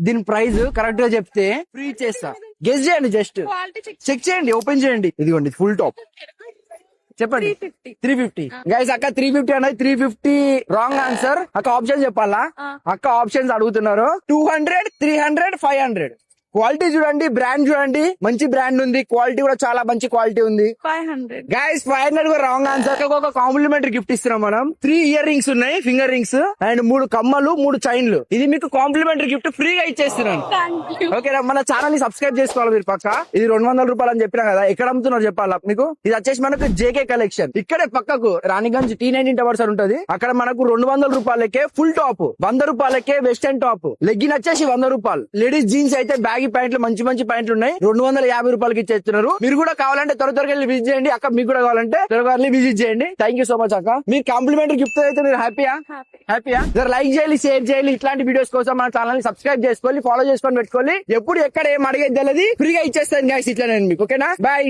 దీని price correct గా చెప్తే ఫ్రీ చేస్తా. గెస్ చేయండి, జస్ట్ చెక్ చేయండి, ఓపెన్ చేయండి. ఇదిగోండి ఫుల్ టాప్. చెప్పండి. 350. గైస్ అక్క 350 అనేది 350 రాంగ్ ఆన్సర్. అక్క ఆప్షన్ చెప్పాలా? అక్క ఆప్షన్స్ అడుగుతున్నారు. 200, 300, 500. క్వాలిటీ చూడండి, బ్రాండ్ చూడండి, మంచి బ్రాండ్ ఉంది. క్వాలిటీ కూడా చాలా మంచి క్వాలిటీ ఉంది. 500. గైస్ 500 కూడా రాంగ్ ఆన్సర్. ఒక కాంప్లిమెంటరీ గిఫ్ట్ ఇస్తున్నాం మనం. 3 ఇయర్ రింగ్స్ ఉన్నాయి, ఫింగర్ రింగ్స్ అండ్ 3 కమ్మలు, 3 చైన్లు. ఇది మీకు కాంప్లిమెంటరీ గిఫ్ట్ ఫ్రీగా ఇచ్చేస్తున్నాను. ఓకేనా? మన ఛానల్ ని సబ్స్క్రైబ్ చేసుకోవాలి మీరు పక్క. ఇది 200 రూపాయలు అని చెప్పినా కదా, ఎక్కడ అమ్ముతున్నారు చెప్పాలా మీకు? ఇది వచ్చేసి మనకు జేకే కలెక్షన్. ఇక్కడే పక్కకు రాణిగంజ్ T19 టవర్స్ అని ఉంటది. అక్కడ మనకు 200 రూపాయలకే ఫుల్ టాప్, 100 రూపాయలకే వెస్టర్న్ టాప్, లెగ్గిన్ వచ్చేసి 100 రూపాయలు. లేడీస్ జీన్స్ అయితే బ్యాగీ ప్యాంట్లు, మంచి మంచి ప్యాంట్లు ఉన్నాయి. 250 రూపాయలకి ఇచ్చేస్తున్నారు. మీరు కూడా కావాలంటే త్వరగా వెళ్ళి విజిట్ చేయండి. అక్క మీకు కూడా కావాలంటే త్వరగా వెళ్ళి విజిట్ చేయండి. థ్యాంక్ యూ సో మచ్ అక్క. మీరు కాంప్లిమెంటరీ గిఫ్ట్ అయితే మీరు హ్యాపీయా? లైక్ చేయాలి, షేర్ చేయాలి. ఇట్లాంటి వీడియోస్ కోసం మన ఛానల్ ని సబ్స్క్రైబ్ చేసుకోవాలి, ఫాలో చేసుకొని పెట్టుకోవాలి. ఎప్పుడు ఎక్కడ ఏం అడిగేది తెలియదు, ఫ్రీగా ఇచ్చేస్తాను గైస్ ఇట్లా నేను మీకు. ఓకేనా? బాయ్.